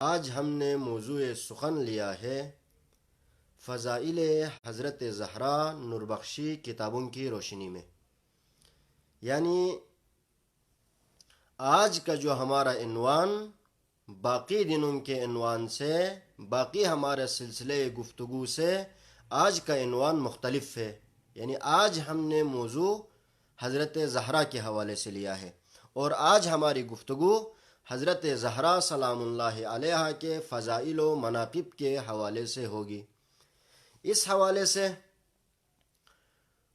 آج ہم نے موضوع سخن لیا ہے فضائل حضرت زہرا نوربخشی کتابوں کی روشنی میں، یعنی آج کا جو ہمارا عنوان باقی دنوں کے عنوان سے، باقی ہمارے سلسلے گفتگو سے آج کا عنوان مختلف ہے۔ یعنی آج ہم نے موضوع حضرت زہرا کے حوالے سے لیا ہے، اور آج ہماری گفتگو حضرت زہرا سلام اللہ علیہ کے فضائل و مناقب کے حوالے سے ہوگی۔ اس حوالے سے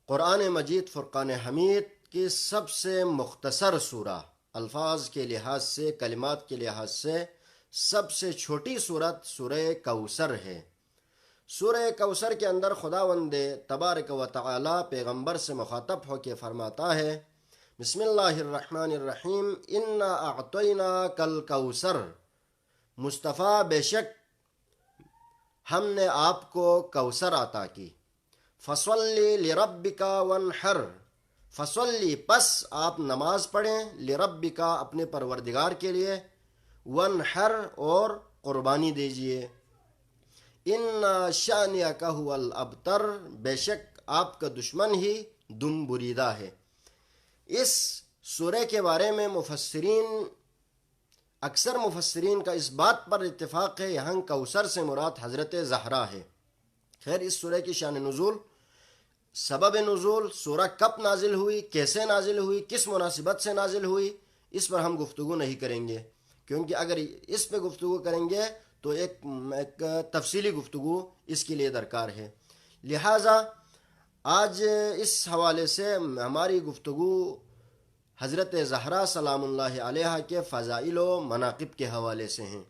قرآن مجید فرقان حمید کی سب سے مختصر سورہ، الفاظ کے لحاظ سے، کلمات کے لحاظ سے سب سے چھوٹی سورت سورہ کوثر ہے۔ سورہ کوثر کے اندر خداوند تبارک و تعالی پیغمبر سے مخاطب ہو کے فرماتا ہے، بسم اللہ الرحمن الرحیم، انا اعطیناک الکوثر، مصطفیٰ بے شک ہم نے آپ کو کوثر عطا کی، فصلی لربک وانحر، فصلی پس آپ نماز پڑھیں، لربک اپنے پروردگار کے لیے، وانحر اور قربانی دیجئے، ان شانئک هو الابتر، بے شک آپ کا دشمن ہی دم بریدہ ہے۔ اس سورہ کے بارے میں اکثر مفسرین کا اس بات پر اتفاق ہے، یہاں کوثر سے مراد حضرت زہرا ہے۔ خیر، اس سورہ کی شان نزول، سبب نزول، سورہ کب نازل ہوئی، کیسے نازل ہوئی، کس مناسبت سے نازل ہوئی، اس پر ہم گفتگو نہیں کریں گے، کیونکہ اگر اس پہ گفتگو کریں گے تو ایک تفصیلی گفتگو اس کے لیے درکار ہے۔ لہٰذا آج اس حوالے سے ہماری گفتگو حضرت زہرا سلام اللہ علیہ کے فضائل و مناقب کے حوالے سے ہیں۔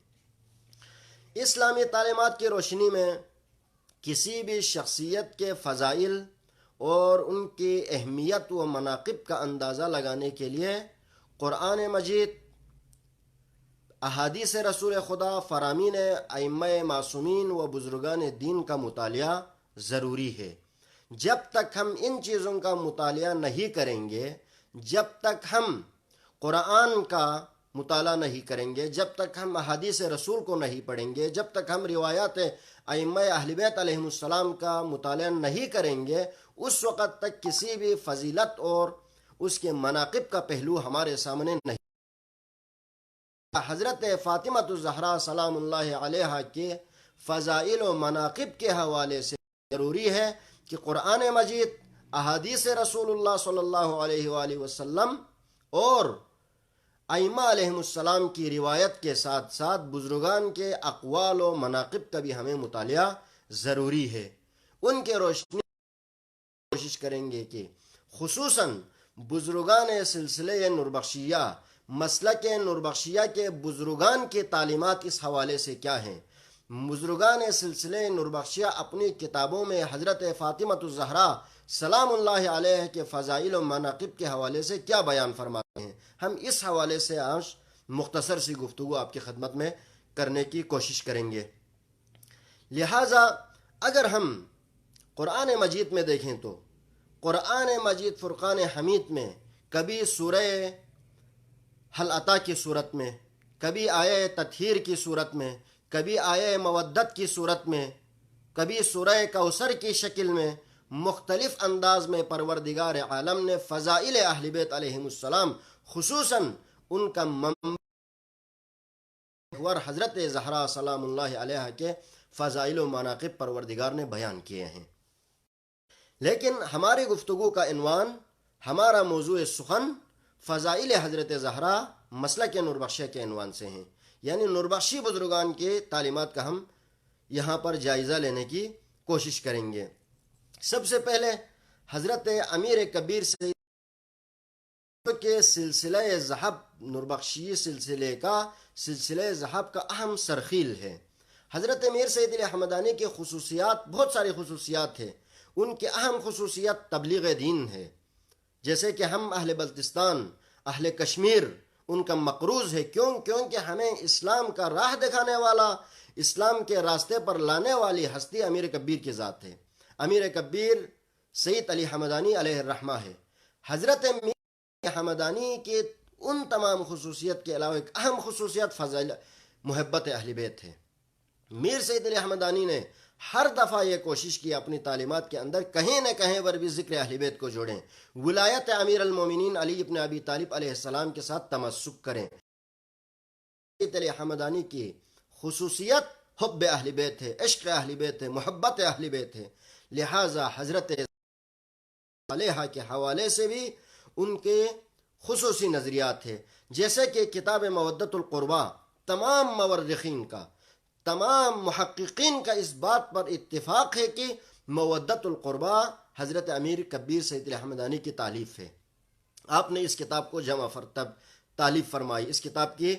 اسلامی تعلیمات کی روشنی میں کسی بھی شخصیت کے فضائل اور ان کی اہمیت و مناقب کا اندازہ لگانے کے لیے قرآن مجید، احادیث رسول خدا، فرامین ائمہ معصومین و بزرگان دین کا مطالعہ ضروری ہے۔ جب تک ہم ان چیزوں کا مطالعہ نہیں کریں گے، جب تک ہم قرآن کا مطالعہ نہیں کریں گے، جب تک ہم احادیث رسول کو نہیں پڑھیں گے، جب تک ہم روایات ائمہ اہل بیت علیہ السلام کا مطالعہ نہیں کریں گے، اس وقت تک کسی بھی فضیلت اور اس کے مناقب کا پہلو ہمارے سامنے نہیں۔ حضرت فاطمہ الزہرا سلام اللہ علیہ کے فضائل و مناقب کے حوالے سے ضروری ہے کہ قرآن مجید، احادیث رسول اللہ صلی اللہ علیہ وآلہ وسلم اور ائمہ علیہ السلام کی روایت کے ساتھ ساتھ بزرگان کے اقوال و مناقب کا بھی ہمیں مطالعہ ضروری ہے۔ ان کے روشنی کوشش کریں گے کہ خصوصاً بزرگان سلسلے نوربخشیہ، مسلک نوربخشیہ کے بزرگان کی تعلیمات اس حوالے سے کیا ہیں۔ بزرگان سلسلے نوربخشیہ اپنی کتابوں میں حضرت فاطمہ الزہرا سلام اللہ علیہ کے فضائل و مناقب کے حوالے سے کیا بیان فرماتے ہیں، ہم اس حوالے سے آج مختصر سی گفتگو آپ کی خدمت میں کرنے کی کوشش کریں گے۔ لہٰذا اگر ہم قرآن مجید میں دیکھیں تو قرآن مجید فرقان حمید میں کبھی سورہ حل عطا کی صورت میں، کبھی آیہ تطہیر کی صورت میں، کبھی آیہ مودت کی صورت میں، کبھی سورہ کوثر کی شکل میں، مختلف انداز میں پروردگار عالم نے فضائل اہل بیت علیہ السلام، خصوصاً ان کا محور حضرت زہرا سلام اللہ علیہ کے فضائل و مناقب پروردگار نے بیان کیے ہیں۔ لیکن ہماری گفتگو کا عنوان، ہمارا موضوع سخن فضائل حضرت زہرا مسلک نوربخشیہ کے عنوان سے ہیں، یعنی نوربخشی بزرگان کے تعلیمات کا ہم یہاں پر جائزہ لینے کی کوشش کریں گے۔ سب سے پہلے حضرت امیر کبیر سے کے سلسلہ ذہب، نوربخشی سلسلہ ذہب کا اہم سرخیل ہے۔ حضرت میر سید علی حمدانی کی خصوصیات، بہت ساری خصوصیات ہیں، ان کی اہم خصوصیت تبلیغ دین ہے، جیسے کہ ہم اہل بلتستان، اہل کشمیر ان کا مقروض ہے، کیونکہ ہمیں اسلام کا راہ دکھانے والا، اسلام کے راستے پر لانے والی ہستی امیر کبیر کی ذات ہے۔ امیر کبیر سید علی حمدانی علیہ الرحمہ ہے۔ حضرت میر حمدانی کے ان تمام خصوصیت کے علاوہ ایک اہم خصوصیت محبت اہل بیت ہے۔ میر سید علی احمدانی نے ہر دفعہ یہ کوشش کی اپنی تعلیمات کے اندر کہیں نہ کہیں پر بھی ذکر اہل بیت کو جوڑیں، ولایت امیر المومنین علی ابن ابی طالب علیہ السلام کے ساتھ تمسک کریں۔ سید علی احمدانی کی خصوصیت حب اہل بیت ہے، عشق اہل بیت ہے، محبت اہل بیت ہے، لہٰذا حضرت علیہ کے حوالے سے بھی ان کے خصوصی نظریات ہیں، جیسے کہ کتاب مودت القربہ تمام مورخین کا، تمام محققین کا اس بات پر اتفاق ہے کہ مودت القربہ حضرت امیر کبیر سید علی احمدانی کی تالیف ہے۔ آپ نے اس کتاب کو جمع فرتب تالیف فرمائی۔ اس کتاب کی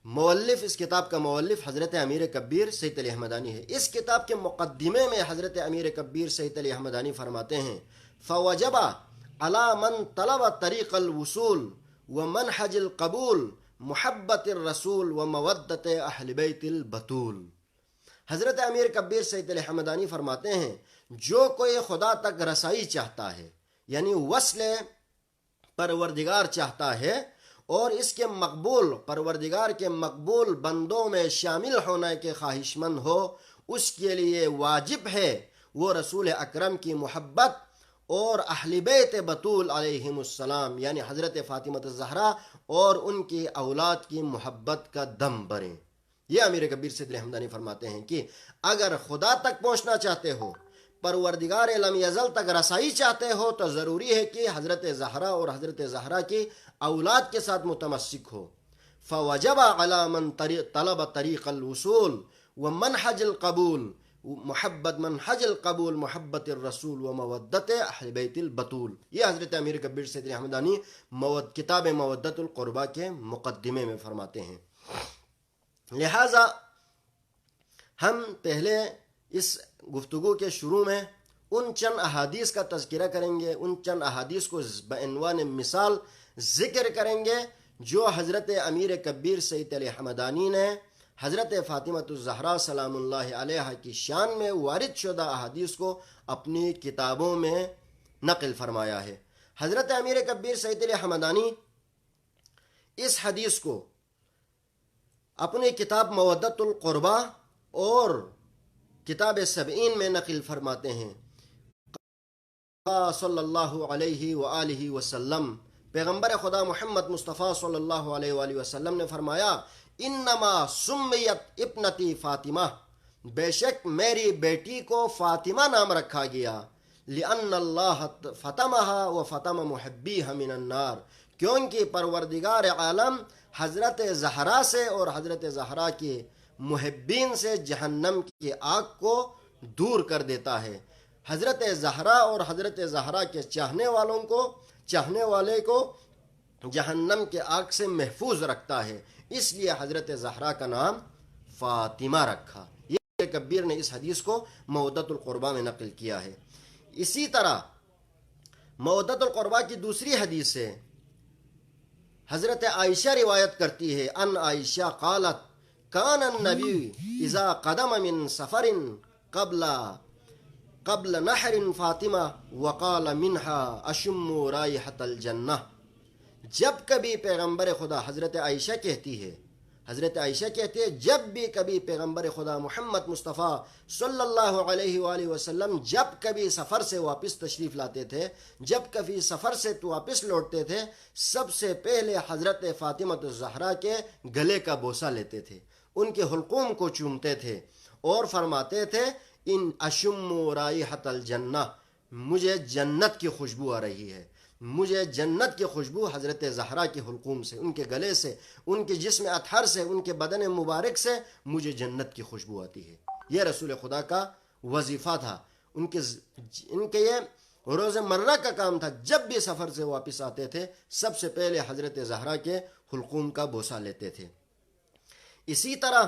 مؤلف، اس کتاب کا مؤلف حضرت امیر کبیر سید علی احمدانی ہے۔ اس کتاب کے مقدمے میں حضرت امیر کبیر سید علی احمدانی فرماتے ہیں فوجب علی من طلب طریق الوصول ومنحج القبول محبت الرسول ومودت اہل بیت البتول۔ حضرت امیر کبیر سید علی احمدانی فرماتے ہیں جو کوئی خدا تک رسائی چاہتا ہے، یعنی وصل پروردگار چاہتا ہے اور اس کے مقبول، پروردگار کے مقبول بندوں میں شامل ہونے کے خواہش مند ہو، اس کے لیے واجب ہے وہ رسول اکرم کی محبت اور اہل بیت بطول علیہم السلام یعنی حضرت فاطمہ الزہرا اور ان کی اولاد کی محبت کا دم بھریں۔ یہ امیر کبیر سید علی احمدانی فرماتے ہیں کہ اگر خدا تک پہنچنا چاہتے ہو، پروردگار لم یزل تک رسائی چاہتے ہو، تو ضروری ہے کہ حضرت زہرا اور حضرت زہرا کی اولاد کے ساتھ متمسک ہو۔ فوجب علی من طلب طریق الوصول ومنحج القبول منحج القبول محبت الرسول ومودت اہل بیت البتول۔ یہ حضرت امیر کبیر سید علی احمدانی کتاب مودت القربہ کے مقدمے میں فرماتے ہیں۔ لہٰذا ہم پہلے اس گفتگو کے شروع میں ان چند احادیث کا تذکرہ کریں گے، ان چند احادیث کو بعنوان مثال ذکر کریں گے جو حضرت امیر کبیر سید علی احمدانی نے حضرت فاطمہ الزہرا سلام اللہ علیہ کی شان میں وارد شدہ احادیث کو اپنی کتابوں میں نقل فرمایا ہے۔ حضرت امیر کبیر سید علی احمدانی اس حدیث کو اپنی کتاب مودت القربہ اور کتاب سبعین میں نقل فرماتے ہیں۔ صلی اللہ علیہ وآلہ وسلم، پیغمبر خدا محمد مصطفیٰ صلی اللہ علیہ وآلہ وسلم نے فرمایا انما سمیت ابنتی فاطمہ، بے شک میری بیٹی کو فاطمہ نام رکھا گیا، لأن اللہ فتمہا وفتم محبیہ من النار، کیونکہ پروردگار عالم حضرت زہرا سے اور حضرت زہرا کے محبین سے جہنم کی آگ کو دور کر دیتا ہے، حضرت زہرا اور حضرت زہرا کے چاہنے والے کو جہنم کے آگ سے محفوظ رکھتا ہے، اس لیے حضرت زہرا کا نام فاطمہ رکھا۔ یہ کبیر نے اس حدیث کو مودت القربہ میں نقل کیا ہے۔ اسی طرح مودت القربہ کی دوسری حدیث سے حضرت عائشہ روایت کرتی ہے ان عائشہ قالت کان النبی اذا قدم من سفر قبل نحر فاطمہ وقال منها اشم رائحۃ الجنہ۔ جب کبھی پیغمبر خدا حضرت عائشہ کہتی ہے جب بھی کبھی پیغمبر خدا محمد مصطفیٰ صلی اللہ علیہ وآلہ وسلم جب کبھی سفر سے واپس تشریف لاتے تھے، جب کبھی سفر سے واپس لوٹتے تھے، سب سے پہلے حضرت فاطمہ الزہرا کے گلے کا بوسہ لیتے تھے، ان کے حلقوم کو چومتے تھے اور فرماتے تھے ان اشم رائحۃ الجنہ، مجھے جنت کی خوشبو آ رہی ہے، مجھے جنت کی خوشبو حضرت زہرا کے حلقوم سے، ان کے گلے سے، ان کے جسم اطہر سے، ان کے بدن مبارک سے مجھے جنت کی خوشبو آتی ہے۔ یہ رسول خدا کا وظیفہ تھا، ان کے یہ روز مرہ کا کام تھا، جب بھی سفر سے واپس آتے تھے سب سے پہلے حضرت زہرا کے حلقوم کا بوسہ لیتے تھے۔ اسی طرح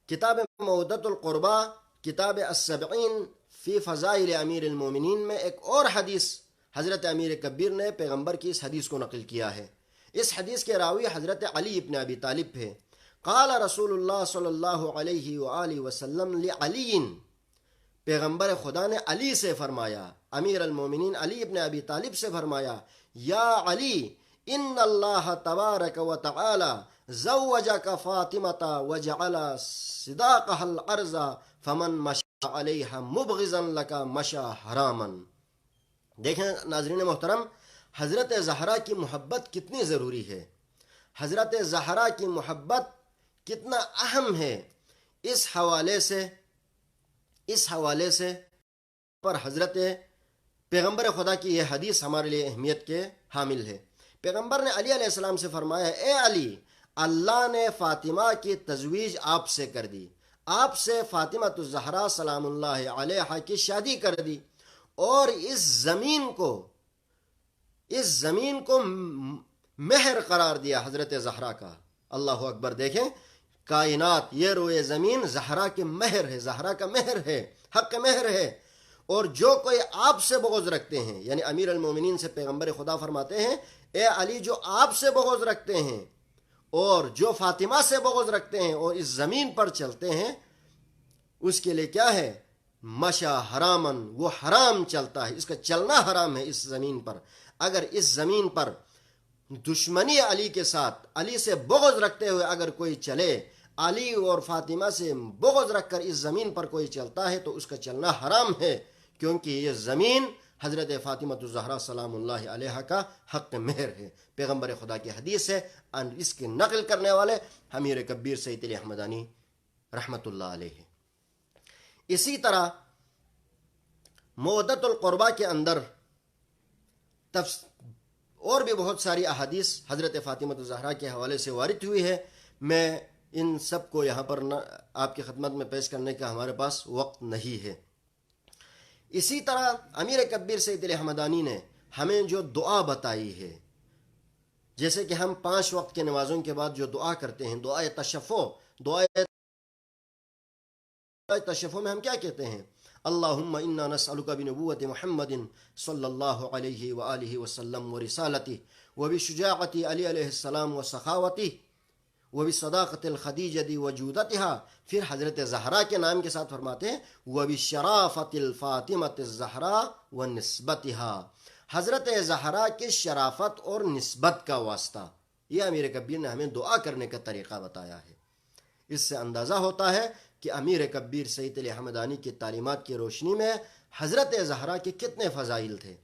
کتاب مودت القربہ، کتاب السبعین فی فضائل امیر المومنین میں ایک اور حدیث حضرت امیر کبیر نے پیغمبر کی اس حدیث کو نقل کیا ہے۔ اس حدیث کے راوی حضرت علی ابن ابی طالب ہے۔ قال رسول اللہ صلی اللہ علیہ وآلہ وسلم لعلی، پیغمبر خدا نے علی سے فرمایا، امیر المومنین علی ابن ابی طالب سے فرمایا یا علی ان اللہ تبارک و تعالی زوجک فاطمۃ وجعل صداقها الارض فمن مشى علیہ مبغضا لک مشى حراما. دیکھیں ناظرین محترم، حضرت زہرا کی محبت کتنی ضروری ہے، حضرت زہرا کی محبت کتنا اہم ہے. اس حوالے سے پر حضرت پیغمبر خدا کی یہ حدیث ہمارے لیے اہمیت کے حامل ہے. پیغمبر نے علی علیہ السلام سے فرمایا، اے علی، اللہ نے فاطمہ کی تزویج آپ سے کر دی، آپ سے فاطمہ الزہرا سلام اللہ علیہا کی شادی کر دی، اور اس زمین کو مہر قرار دیا حضرت زہرا کا. اللہ اکبر. دیکھیں کائنات، یہ روئے زمین زہرا کے مہر ہے، زہرا کا مہر ہے، حق مہر ہے. اور جو کوئی آپ سے بغض رکھتے ہیں، یعنی امیر المومنین سے پیغمبر خدا فرماتے ہیں، اے علی، جو آپ سے بغض رکھتے ہیں اور جو فاطمہ سے بغض رکھتے ہیں اور اس زمین پر چلتے ہیں، اس کے لیے کیا ہے؟ مشا حرامن، وہ حرام چلتا ہے، اس کا چلنا حرام ہے اس زمین پر. اگر اس زمین پر دشمنی علی کے ساتھ، علی سے بغض رکھتے ہوئے اگر کوئی چلے، علی اور فاطمہ سے بغض رکھ کر اس زمین پر کوئی چلتا ہے تو اس کا چلنا حرام ہے، کیونکہ یہ زمین حضرت فاطمہ الزہرا سلام اللہ علیہا کا حق مہر ہے. پیغمبر خدا کی حدیث ہے، اس کی نقل کرنے والے امیر کبیر سید علی احمدانی رحمۃ اللہ علیہ. اسی طرح مودت القربہ کے اندر اور بھی بہت ساری احادیث حضرت فاطمہ الزہرا کے حوالے سے وارد ہوئی ہے. میں ان سب کو یہاں پر آپ کی خدمت میں پیش کرنے کا ہمارے پاس وقت نہیں ہے. اسی طرح امیر کبیر سید علی احمدانی نے ہمیں جو دعا بتائی ہے، جیسے کہ ہم 5 وقت کے نمازوں کے بعد جو دعا کرتے ہیں، دعائے تشفع میں ہم کیا کہتے ہیں؟ اللہم انا نسألک بنبوت محمد صلی اللہ علیہ وآلہ وسلم ورسالتہ وبشجاعت علی علیہ السلام وسخاوتہ وبصداقت الخدیجہ وجودتہا. پھر حضرت زہرا کے نام کے ساتھ فرماتے ہیں وبشرافت الفاطمۃ الزہرا ونسبتہا، حضرت زہرا کی شرافت اور نسبت کا واسطہ. یہ امیر کبیر نے ہمیں دعا کرنے کا طریقہ بتایا ہے. اس سے اندازہ ہوتا ہے کہ امیر کبیر سید علی احمدانی کی تعلیمات کی روشنی میں حضرت زہرا کے کتنے فضائل تھے،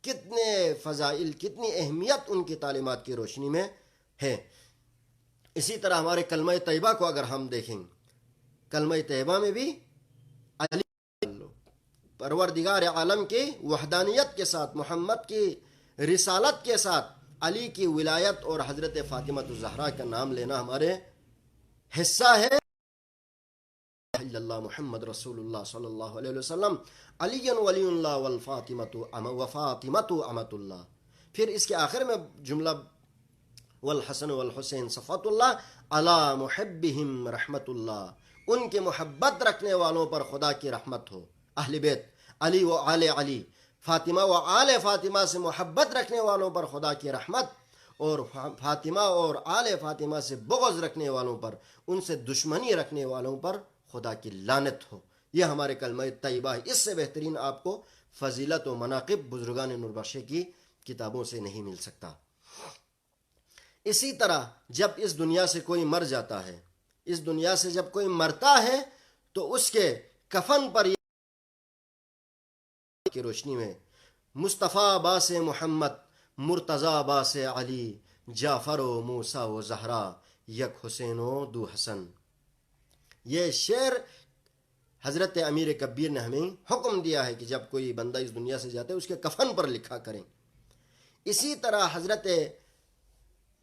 کتنی اہمیت ان کی تعلیمات کی روشنی میں ہے. اسی طرح ہمارے کلمہ طیبہ کو اگر ہم دیکھیں، کلمہ طیبہ میں بھی علی پروردگار عالم کی وحدانیت کے ساتھ، محمد کی رسالت کے ساتھ علی کی ولایت اور حضرت فاطمہ الزہرا کا نام لینا ہمارے حصہ ہے. اللہ محمد رسول اللہ صلی اللہ علیہ وسلم علی ولی اللہ والفاطمۃ امۃ اللہ. پھر اس کے آخر میں جملہ والحسن والحسین صفوۃ اللہ علی محبہم رحمت اللہ، ان کے محبت رکھنے والوں پر خدا کی رحمت ہو. اہل بیت علی و آل علی، فاطمہ و آل فاطمہ سے محبت رکھنے والوں پر خدا کی رحمت، اور فاطمہ اور آل فاطمہ سے بغض رکھنے والوں پر، ان سے دشمنی رکھنے والوں پر خدا کی لعنت ہو. یہ ہمارے کلمہ طیبہ ہے. اس سے بہترین آپ کو فضیلت و مناقب بزرگان نوربخش کی کتابوں سے نہیں مل سکتا. اسی طرح جب اس دنیا سے کوئی مر جاتا ہے، اس دنیا سے جب کوئی مرتا ہے، تو اس کے کفن پر کی روشنی میں مصطفیٰ باس محمد، مرتضیٰ باس علی، جعفر و موسیٰ و زہرا، یک حسین و دو حسن. یہ شعر حضرت امیر کبیر نے ہمیں حکم دیا ہے کہ جب کوئی بندہ اس دنیا سے جاتا ہے اس کے کفن پر لکھا کریں. اسی طرح حضرت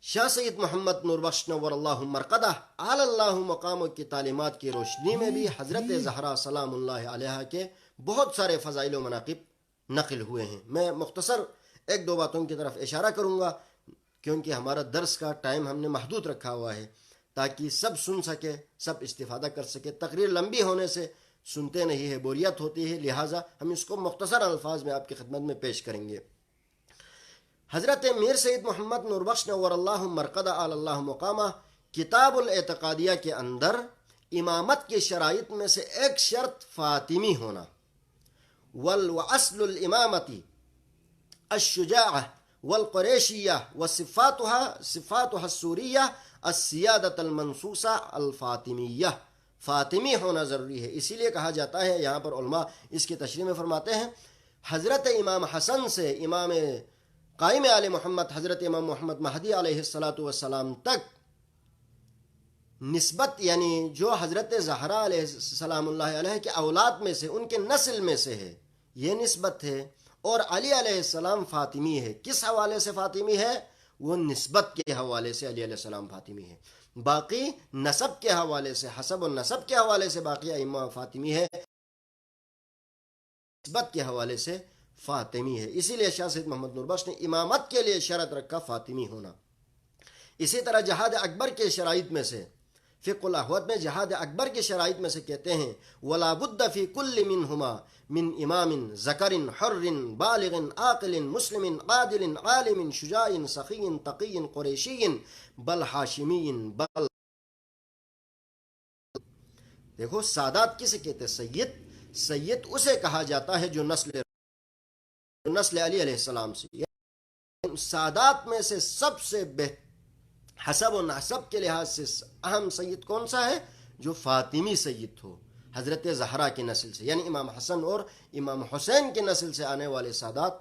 شاہ سید محمد نوربخش نور اللہ مرقدہ اعلی اللہ مقام کی تعلیمات کی روشنی میں بھی حضرت زہرا سلام اللہ علیہا کے بہت سارے فضائل و مناقب نقل ہوئے ہیں. میں مختصر 1-2 باتوں کی طرف اشارہ کروں گا، کیونکہ ہمارا درس کا ٹائم ہم نے محدود رکھا ہوا ہے تاکہ سب سن سکے، سب استفادہ کر سکے. تقریر لمبی ہونے سے سنتے نہیں ہے، بوریت ہوتی ہے، لہٰذا ہم اس کو مختصر الفاظ میں آپ کی خدمت میں پیش کریں گے. حضرت میر سید محمد نوربخش نور اللہ مرقدہ اعلی اللہ مقامہ کتاب الاعتقادیہ کے اندر امامت کی شرائط میں سے ایک شرط فاطمی ہونا، واصل الامامتی الشجاعہ والقریشیہ صفاتها السوریہ السیادت المنصوصہ الفاطمیہ، فاطمی ہونا ضروری ہے۔ اسی لیے کہا جاتا ہے، یہاں پر علماء اس کی تشریح میں فرماتے ہیں، حضرت امام حسن سے امام قائم آل محمد حضرت امام محمد مہدی علیہ السلام تک نسبت، یعنی جو حضرت زہرا علیہ السلام اللہ علیہ کے اولاد میں سے، ان کے نسل میں سے ہے، یہ نسبت ہے۔ اور علی علیہ السلام فاطمی ہے۔ کس حوالے سے فاطمی ہے؟ وہ نسبت کے حوالے سے علی علیہ السلام فاطمی ہے۔ باقی نسب کے حوالے سے، حسب و نسب کے حوالے سے باقی ائمہ فاطمی ہے، نسبت کے حوالے سے فاطمی ہے۔ اسی لیے شاہ سید محمد نور بخش نے امامت کے لیے شرط رکھا فاطمی ہونا۔ اسی طرح جہاد اکبر کے شرائط میں سے، فقہ الاحوت میں جہاد اکبر کے شرائط میں سے کہتے ہیں، وَلَا بُدَّ فِي كُلِّ مِنْهُمَا مِنْ إِمَامٍ ذَكَرٍ حُرٍّ بَالِغٍ عَاقِلٍ مُسْلِمٍ عَادِلٍ عَالِمٍ شُجَاعٍ سَخِيٍّ تَقِيٍّ قُرَيْشِيٍّ بَلْ ہاشمیٍ بل۔ دیکھو سادات کسے کہتے ہیں؟ سید اسے کہا جاتا ہے جو نسل علی علیہ السلام سے، سادات میں سے سب سے بہتر حسب و نسب کے لحاظ سے اہم سید کون سا ہے؟ جو فاطمی سید ہو، حضرت زہرا کی نسل سے، یعنی امام حسن اور امام حسین کی نسل سے آنے والے سادات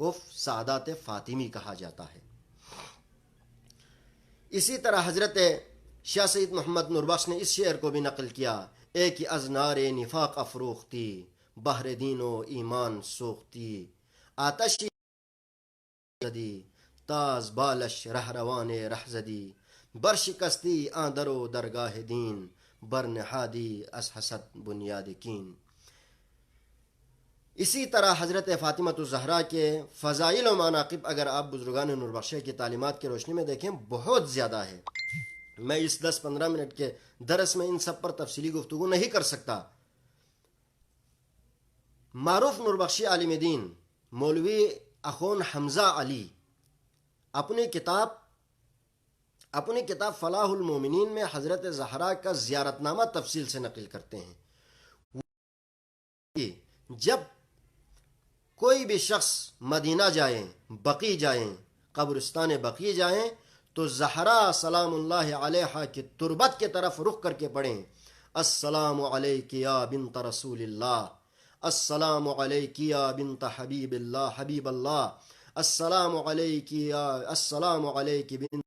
کو سادات فاطمی کہا جاتا ہے۔ اسی طرح حضرت شاہ سید محمد نور بخش نے اس شعر کو بھی نقل کیا، ایک ازنار نفاق افروختی بہر دین و ایمان سوختی، آتشی زدی تاز بالش رہروان رہزدی، برشکستی آندر و درگاہ دین برنہادی از حسد بنیاد کین۔ اسی طرح حضرت فاطمۃ الزہرا کے فضائل و مناقب اگر آپ بزرگان نور بخشیہ کی تعلیمات کی روشنی میں دیکھیں بہت زیادہ ہے۔ میں اس 10-15 منٹ کے درس میں ان سب پر تفصیلی گفتگو نہیں کر سکتا۔ معروف نور بخشی عالم دین مولوی اخون حمزہ علی اپنی کتاب فلاح المومنین میں حضرت زہرا کا زیارت نامہ تفصیل سے نقل کرتے ہیں۔ جب کوئی بھی شخص مدینہ جائیں، بقیع جائیں، قبرستان بقیع جائیں، تو زہرا سلام اللہ علیہا کی تربت کی طرف رخ کر کے پڑھیں، السلام علیک یا بنت رسول اللہ، السلام علیک یا بنت حبیب اللہ، السلام علیک بنت،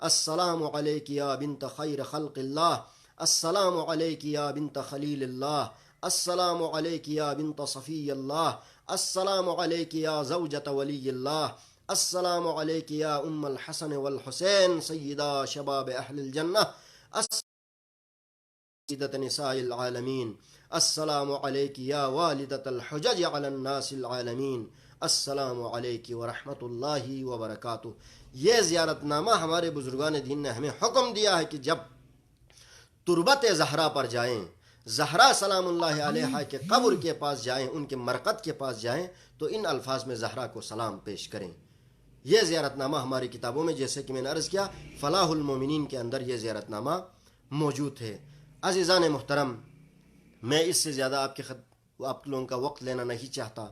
السلام علیک یا بنت خیر خلق اللہ، السلام علیک یا بنت خلیل اللہ، السلام علیک یا بنت صفی اللہ، السلام علیک یا زوجۃ ولی اللہ، السلام علیک یا ام الحسن والحسین سیدہ شباب اہل الجنہ، سیدۃ نساء العالمین، السلام علیک یا والدۃ الحجج علی الناس العالمین، السلام علیک ورحمۃ اللہ وبرکاتہ۔ یہ زیارت نامہ ہمارے بزرگان دین نے ہمیں حکم دیا ہے کہ جب تربت زہرا پر جائیں، زہرا سلام اللہ علیہا کے قبر کے پاس جائیں، ان کے مرقد کے پاس جائیں، تو ان الفاظ میں زہرا کو سلام پیش کریں۔ یہ زیارت نامہ ہماری کتابوں میں، جیسے کہ میں نے عرض کیا، فلاح المومنین کے اندر یہ زیارت نامہ موجود ہے۔ عزیزان محترم، میں اس سے زیادہ آپ لوگوں کا وقت لینا نہیں چاہتا۔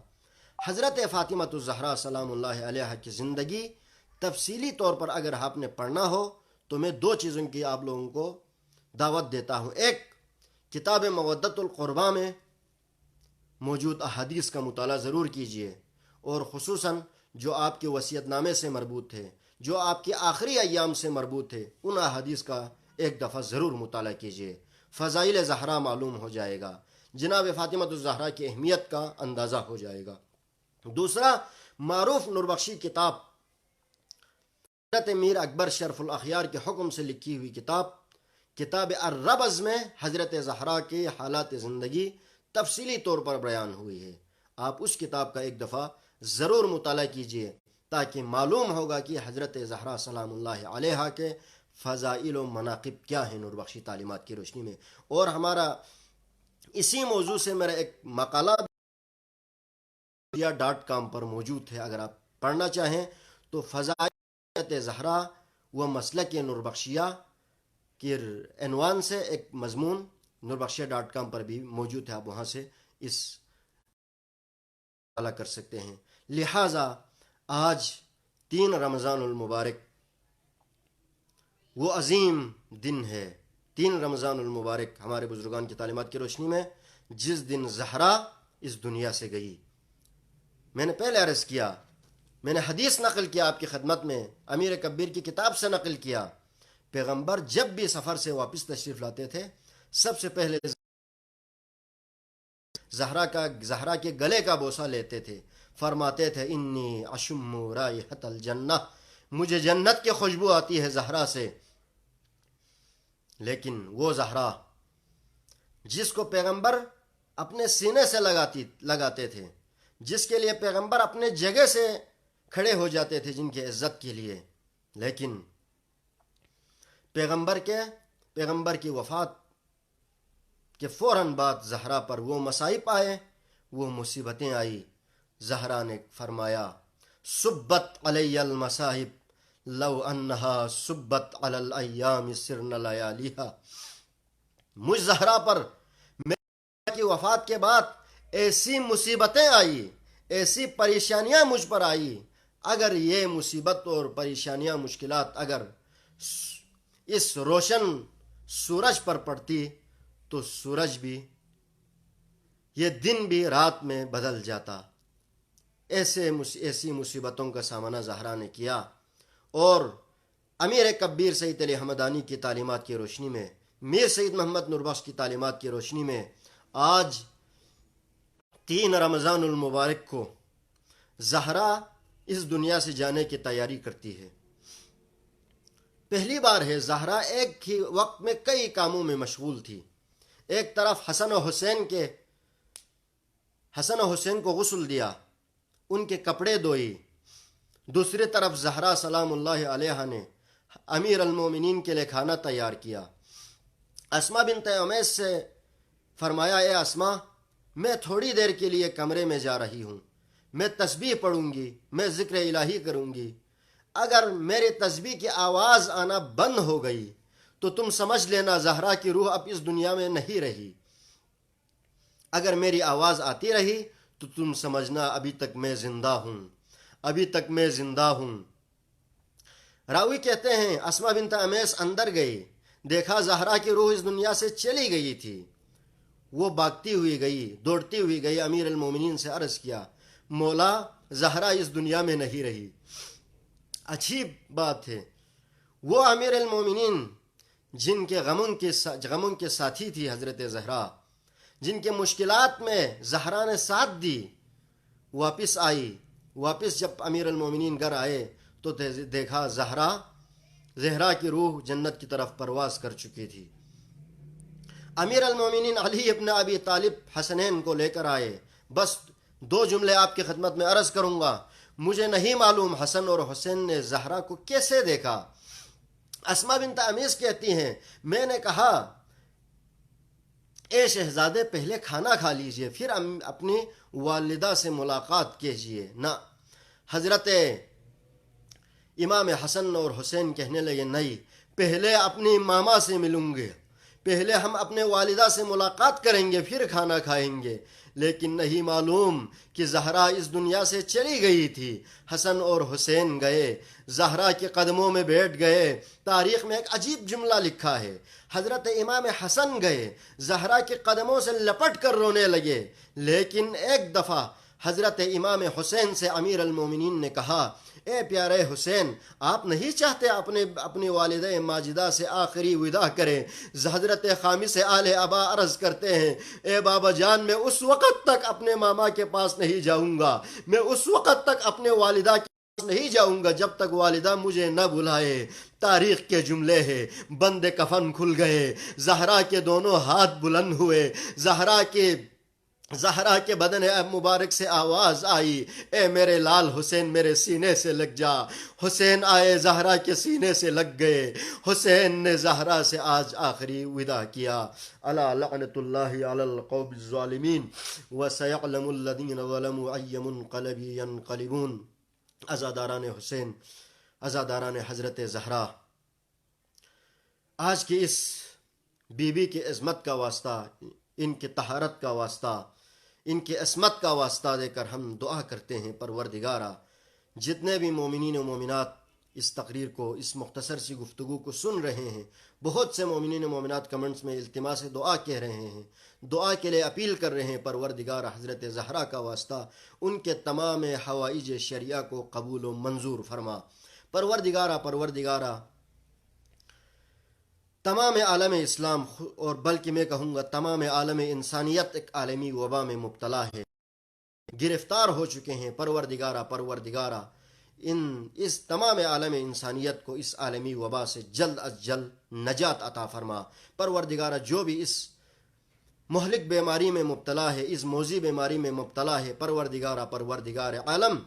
حضرت فاطمۃ الزہرا سلام اللہ علیہا کی زندگی تفصیلی طور پر اگر آپ نے پڑھنا ہو تو میں 2 چیزوں کی آپ لوگوں کو دعوت دیتا ہوں۔ ایک، کتاب مودت القربہ میں موجود احادیث کا مطالعہ ضرور کیجیے، اور خصوصاً جو آپ کے وصیت نامے سے مربوط ہے، جو آپ کے آخری ایام سے مربوط ہے، ان احادیث کا ایک دفعہ ضرور مطالعہ کیجیے۔ فضائل زہرا معلوم ہو جائے گا، جناب فاطمۃ الزہرا کی اہمیت کا اندازہ ہو جائے گا۔ دوسرا، معروف نور بخشی کتاب حضرت میر اکبر شرف الاخیار کے حکم سے لکھی ہوئی کتاب الربز میں حضرت زہرا کے حالات زندگی تفصیلی طور پر بیان ہوئی ہے۔ آپ اس کتاب کا ایک دفعہ ضرور مطالعہ کیجیے تاکہ معلوم ہوگا کہ حضرت زہرا سلام اللہ علیہا کے فضائل و مناقب کیا ہیں نور بخشی تعلیمات کی روشنی میں۔ اور ہمارا اسی موضوع سے میرا ایک مقالہ .com پر موجود ہے، اگر آپ پڑھنا چاہیں تو فضائل زہرا و مسلک نور بخشیہ کے عنوان سے ایک مضمون نوربخشیہ.com پر بھی موجود ہے، آپ وہاں سے اس مطالعہ کر سکتے ہیں۔ لہٰذا آج 3 رمضان المبارک وہ عظیم دن ہے، 3 رمضان المبارک ہمارے بزرگان کی تعلیمات کی روشنی میں جس دن زہرا اس دنیا سے گئی۔ میں نے پہلے عرض کیا، میں نے حدیث نقل کیا آپ کی خدمت میں، امیر کبیر کی کتاب سے نقل کیا، پیغمبر جب بھی سفر سے واپس تشریف لاتے تھے سب سے پہلے زہرا کے گلے کا بوسہ لیتے تھے، فرماتے تھے انی اشم رائحۃ الجنہ، مجھے جنت کی خوشبو آتی ہے زہرا سے۔ لیکن وہ زہرا جس کو پیغمبر اپنے سینے سے لگاتے تھے، جس کے لیے پیغمبر اپنے جگہ سے کھڑے ہو جاتے تھے جن کی عزت کے لیے، لیکن پیغمبر کی وفات کے فوراً بعد زہرا پر وہ مصائب آئے، وہ مصیبتیں آئی۔ زہرا نے فرمایا سبت علی المصائب لو انہا سبت علی الایام سرن لیالیہا، مجھ زہرا پر میری وفات کے بعد ایسی مصیبتیں آئی، ایسی پریشانیاں مجھ پر آئی، اگر یہ مصیبت اور پریشانیاں مشکلات اگر اس روشن سورج پر پڑتی تو سورج بھی، یہ دن بھی رات میں بدل جاتا۔ ایسی مصیبتوں کا سامنا زہرا نے کیا، اور امیر کبیر سید علی حمدانی کی تعلیمات کی روشنی میں، میر سید محمد نوربخش کی تعلیمات کی روشنی میں آج 3 رمضان المبارک کو زہرا اس دنیا سے جانے کی تیاری کرتی ہے۔ پہلی بار ہے زہرا ایک ہی وقت میں کئی کاموں میں مشغول تھی۔ ایک طرف حسن و حسین کو غسل دیا، ان کے کپڑے دھوئی، دوسری طرف زہرا سلام اللہ علیہا نے امیر المومنین کے لیے کھانا تیار کیا۔ اسما بنت امیس سے فرمایا اے اسما، میں تھوڑی دیر کے لیے کمرے میں جا رہی ہوں، میں تسبیح پڑھوں گی، میں ذکر الہی کروں گی، اگر میری تسبیح کی آواز آنا بند ہو گئی تو تم سمجھ لینا زہرا کی روح اب اس دنیا میں نہیں رہی، اگر میری آواز آتی رہی تو تم سمجھنا ابھی تک میں زندہ ہوں، ابھی تک میں زندہ ہوں۔ راوی کہتے ہیں اسما بنت امیس اندر گئی، دیکھا زہرا کی روح اس دنیا سے چلی گئی تھی، وہ بھاگتی ہوئی گئی، دوڑتی ہوئی گئی، امیر المومنین سے عرض کیا مولا زہرا اس دنیا میں نہیں رہی۔ عجیب بات ہے، وہ امیر المومنین جن کے غموں کے ساتھی تھی حضرت زہرا، جن کے مشکلات میں زہرا نے ساتھ دی، واپس آئی۔ واپس جب امیر المومنین گھر آئے تو دیکھا زہرا کی روح جنت کی طرف پرواز کر چکی تھی۔ امیر المومنین علی ابن ابی طالب حسنین کو لے کر آئے۔ بس 2 جملے آپ کی خدمت میں عرض کروں گا، مجھے نہیں معلوم حسن اور حسین نے زہرا کو کیسے دیکھا۔ اسما بنت امیس کہتی ہیں میں نے کہا اے شہزادے پہلے کھانا کھا لیجئے پھر اپنی والدہ سے ملاقات کیجئے۔ نہ، حضرت امام حسن اور حسین کہنے لگے نہیں، پہلے اپنی ماما سے ملوں گے، پہلے ہم اپنے والدہ سے ملاقات کریں گے پھر کھانا کھائیں گے۔ لیکن نہیں معلوم کہ زہرا اس دنیا سے چلی گئی تھی۔ حسن اور حسین گئے، زہرا کے قدموں میں بیٹھ گئے۔ تاریخ میں ایک عجیب جملہ لکھا ہے، حضرت امام حسن گئے، زہرا کے قدموں سے لپٹ کر رونے لگے، لیکن ایک دفعہ حضرت امام حسین سے امیر المومنین نے کہا اے پیارے حسین، آپ نہیں چاہتے اپنی والدہ ماجدہ سے آخری وداع کریں؟ حضرت خامس آل ابا عرض کرتے ہیں اے بابا جان، میں اس وقت تک اپنے ماما کے پاس نہیں جاؤں گا، میں اس وقت تک اپنے والدہ کے پاس نہیں جاؤں گا جب تک والدہ مجھے نہ بلائے۔ تاریخ کے جملے ہیں، بند کفن کھل گئے، زہرا کے دونوں ہاتھ بلند ہوئے، زہرا کے بدن مبارک سے آواز آئی اے میرے لال حسین میرے سینے سے لگ جا۔ حسین آئے، زہرا کے سینے سے لگ گئے، حسین نے زہرا سے آج آخری وداع کیا۔ الا لعنت اللہ علی القوم الظالمین وسیعلم الذین ظلموا ای منقلب ینقلبون۔ عزاداران حسین، عزاداران حضرت زہرا، آج کی اس بی بی کی عظمت کا واسطہ، ان کی طہارت کا واسطہ، ان کی عصمت کا واسطہ دے کر ہم دعا کرتے ہیں پروردگارا جتنے بھی مومنین و مومنات اس تقریر کو، اس مختصر سی گفتگو کو سن رہے ہیں، بہت سے مومنین و مومنات کمنٹس میں التماس دعا کہہ رہے ہیں، دعا کے لیے اپیل کر رہے ہیں، پروردگار حضرت زہرا کا واسطہ ان کے تمام حوائج شریعہ کو قبول و منظور فرما۔ پروردگارہ تمام عالم اسلام، اور بلکہ میں کہوں گا تمام عالم انسانیت ایک عالمی وبا میں مبتلا ہے، گرفتار ہو چکے ہیں۔ پروردگارہ اس تمام عالم انسانیت کو اس عالمی وبا سے جلد از جلد نجات عطا فرما۔ پروردگارہ جو بھی اس مہلک بیماری میں مبتلا ہے، اس موذی بیماری میں مبتلا ہے، پروردگار عالم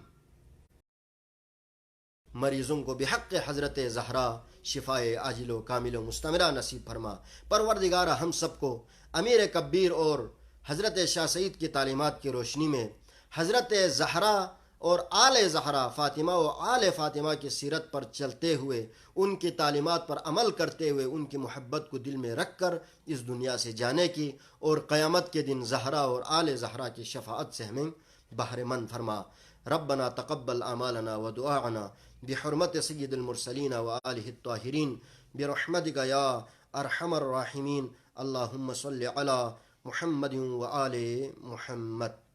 مریضوں کو بحق حضرت زہرا شفائے عاجل و کامل و مستمرہ نصیب فرما۔ پروردگارہ ہم سب کو امیر کبیر اور حضرت شاہ سعید کی تعلیمات کی روشنی میں حضرت زہرا اور آل زہرا، فاطمہ و آل فاطمہ کی سیرت پر چلتے ہوئے، ان کی تعلیمات پر عمل کرتے ہوئے، ان کی محبت کو دل میں رکھ کر اس دنیا سے جانے کی، اور قیامت کے دن زہرا اور آل زہرا کی شفاعت سے ہمیں بہرے مند فرما۔ ربنا تقبل اعمالنا ودعاءنا بحرمت سید المرسلین وآلہ الطاہرین برحمتک یا ارحم الراحمین۔ اللہم صل علی محمد وآل محمد۔